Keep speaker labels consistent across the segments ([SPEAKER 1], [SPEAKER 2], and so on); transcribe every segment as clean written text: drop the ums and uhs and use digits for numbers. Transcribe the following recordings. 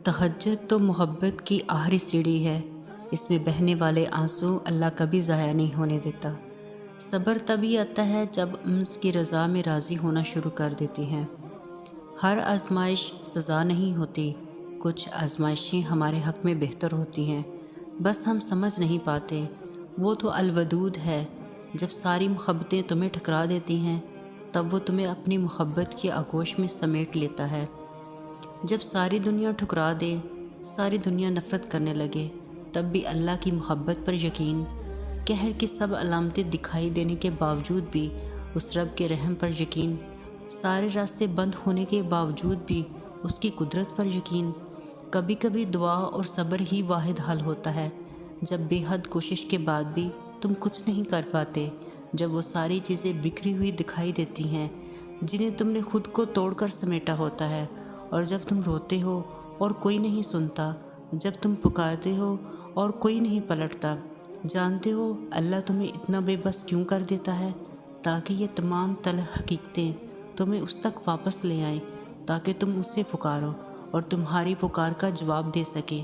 [SPEAKER 1] तहज्जुद तो मोहब्बत की आखिरी सीढ़ी है। इसमें बहने वाले आंसू अल्लाह कभी ज़ाया नहीं होने देता। सब्र तभी आता है जब हम उसकी रज़ा में राज़ी होना शुरू कर देते हैं। हर आजमाइश सज़ा नहीं होती, कुछ आजमाइशें हमारे हक़ में बेहतर होती हैं, बस हम समझ नहीं पाते। वो तो अलवदूद है, जब सारी मोहब्बतें तुम्हें ठुकरा देती हैं तब वो तुम्हें अपनी मोहब्बत की आगोश में समेट लेता है। जब सारी दुनिया ठुकरा दे, सारी दुनिया नफ़रत करने लगे, तब भी अल्लाह की मोहब्बत पर यकीन, कहर की सब अलामतें दिखाई देने के बावजूद भी उस रब के रहम पर यकीन, सारे रास्ते बंद होने के बावजूद भी उसकी कुदरत पर यकीन। कभी कभी दुआ और सब्र ही वाहिद हल होता है। जब बेहद कोशिश के बाद भी तुम कुछ नहीं कर पाते, जब वो सारी चीज़ें बिखरी हुई दिखाई देती हैं जिन्हें तुमने खुद को तोड़कर समेटा होता है, और जब तुम रोते हो और कोई नहीं सुनता, जब तुम पुकारते हो और कोई नहीं पलटता, जानते हो अल्लाह तुम्हें इतना बेबस क्यों कर देता है? ताकि ये तमाम हकीकतें तुम्हें उस तक वापस ले आएं, ताकि तुम उससे पुकारो और तुम्हारी पुकार का जवाब दे सके,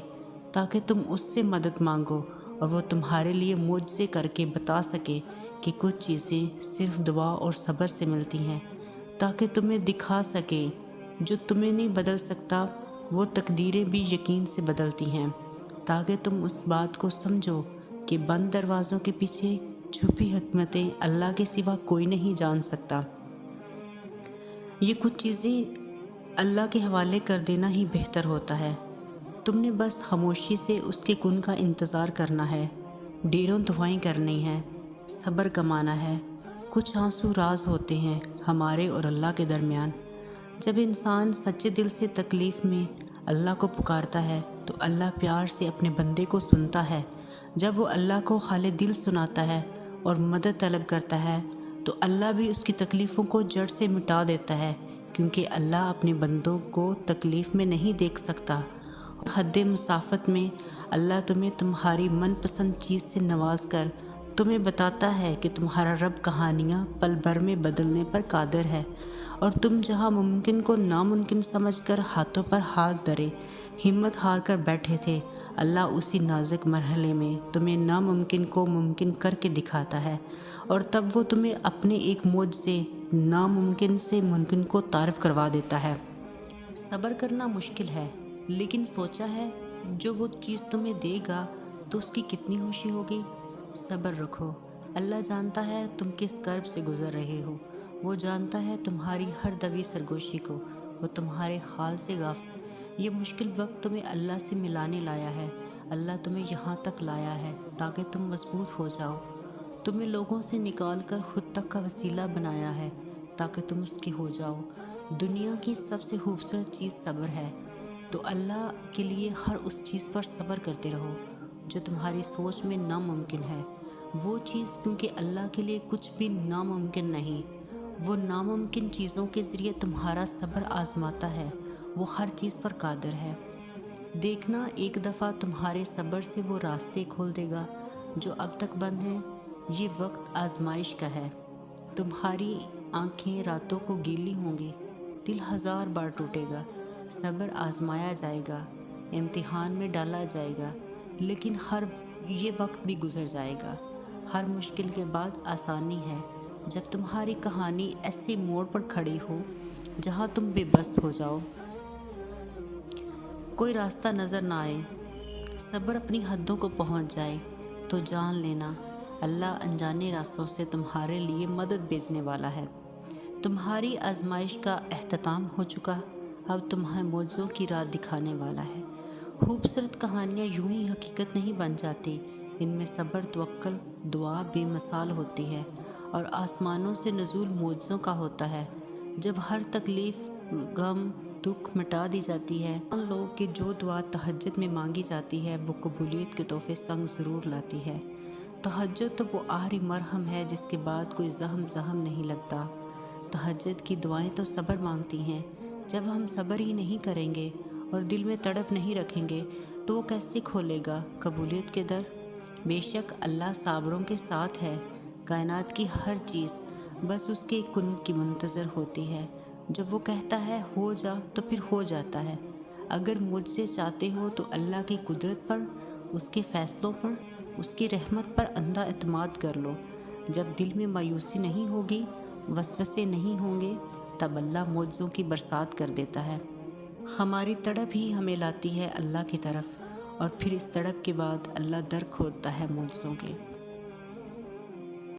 [SPEAKER 1] ताकि तुम उससे मदद मांगो और वो तुम्हारे लिए मुझसे करके बता सके कि कुछ चीज़ें सिर्फ दुआ और सब्र से मिलती हैं, ताकि तुम्हें दिखा सके जो तुम्हें नहीं बदल सकता वो तकदीरें भी यकीन से बदलती हैं, ताकि तुम उस बात को समझो कि बंद दरवाज़ों के पीछे छुपी हिकमतें अल्लाह के सिवा कोई नहीं जान सकता। ये कुछ चीज़ें अल्लाह के हवाले कर देना ही बेहतर होता है। तुमने बस खामोशी से उसके गुण का इंतज़ार करना है, ढेरों दुआएं करनी हैं, सब्र कमाना है। कुछ आंसू राज होते हैं हमारे और अल्लाह के दरमियान। जब इंसान सच्चे दिल से तकलीफ़ में अल्लाह को पुकारता है तो अल्लाह प्यार से अपने बंदे को सुनता है। जब वो अल्लाह को खाले दिल सुनाता है और मदद तलब करता है तो अल्लाह भी उसकी तकलीफ़ों को जड़ से मिटा देता है, क्योंकि अल्लाह अपने बंदों को तकलीफ़ में नहीं देख सकता। हद मुसाफत में अल्लाह तुम्हें तुम्हारी मनपसंद चीज़ से नवाज कर तुम्हें बताता है कि तुम्हारा रब कहानियाँ पल भर में बदलने पर कादिर है, और तुम जहाँ मुमकिन को नामुमकिन समझकर हाथों पर हाथ धरे हिम्मत हार कर बैठे थे, अल्लाह उसी नाजुक मरहले में तुम्हें नामुमकिन को मुमकिन करके दिखाता है, और तब वो तुम्हें अपने एक मौज से नामुमकिन से मुमकिन को तारीफ़ करवा देता है। सब्र करना मुश्किल है, लेकिन सोचा है जो वो चीज़ तुम्हें देगा तो उसकी कितनी खुशी होगी। सब्र रखो, अल्लाह जानता है तुम किस कर्ब से गुज़र रहे हो, वो जानता है तुम्हारी हर दबी सरगोशी को, वो तुम्हारे हाल से गाफिल। ये मुश्किल वक्त तुम्हें अल्लाह से मिलाने लाया है, अल्लाह तुम्हें यहाँ तक लाया है ताकि तुम मजबूत हो जाओ। तुम्हें लोगों से निकाल कर खुद तक का वसीला बनाया है ताकि तुम उसके हो जाओ। दुनिया की सबसे खूबसूरत चीज़ सब्र है, तो अल्लाह के लिए हर उस चीज़ पर सब्र करते रहो जो तुम्हारी सोच में नामुमकिन है। वो चीज़, क्योंकि अल्लाह के लिए कुछ भी नामुमकिन नहीं, वो नामुमकिन चीज़ों के ज़रिए तुम्हारा सब्र आजमाता है। वो हर चीज़ पर कादिर है। देखना, एक दफ़ा तुम्हारे सब्र से वो रास्ते खोल देगा जो अब तक बंद हैं। ये वक्त आजमाइश का है। तुम्हारी आंखें रातों को गीली होंगी, दिल 1000 बार टूटेगा, सब्र आजमाया जाएगा, इम्तिहान में डाला जाएगा, लेकिन हर ये वक्त भी गुजर जाएगा। हर मुश्किल के बाद आसानी है। जब तुम्हारी कहानी ऐसे मोड़ पर खड़ी हो जहाँ तुम बेबस हो जाओ, कोई रास्ता नज़र ना आए, सब्र अपनी हदों को पहुँच जाए, तो जान लेना अल्लाह अनजाने रास्तों से तुम्हारे लिए मदद भेजने वाला है। तुम्हारी आजमाइश का अख्ताम हो चुका, अब तुम्हें मौजों की रात दिखाने वाला है। खूबसूरत कहानियाँ यूं ही हकीकत नहीं बन जाती, इनमें सब्र, तवक्कुल, दुआ बेमिसाल होती है, और आसमानों से नज़ूल मौजों का होता है। जब हर तकलीफ़, गम, दुख मिटा दी जाती है, उन लोगों की जो दुआ तहज्जुद में मांगी जाती है वो कबूलियत के तोहफे संग ज़रूर लाती है। तहज्जुद तो वो आखिरी मरहम है जिसके बाद कोई जहम नहीं लगता। तहज्जुद की दुआएं तो सब्र मांगती हैं। जब हम सब्र ही नहीं करेंगे और दिल में तड़प नहीं रखेंगे तो वो कैसे खोलेगा कबूलियत के दर। बेशक अल्लाह साबरों के साथ है। कायनात की हर चीज़ बस उसके कुन की मुंतज़र होती है। जब वो कहता है हो जा तो फिर हो जाता है। اگر مجھ سے چاہتے ہو تو اللہ کی قدرت پر، اس کے فیصلوں پر، اس کی رحمت پر اندھا اعتماد کر لو۔ جب دل میں مایوسی نہیں ہوگی، وسوسے نہیں ہوں گے، تب اللہ معجزوں کی برسات کر دیتا ہے۔ ہماری تڑپ ہی ہمیں لاتی ہے اللہ کی طرف، اور پھر اس تڑپ کے بعد اللہ در کھولتا ہے معجزوں کے۔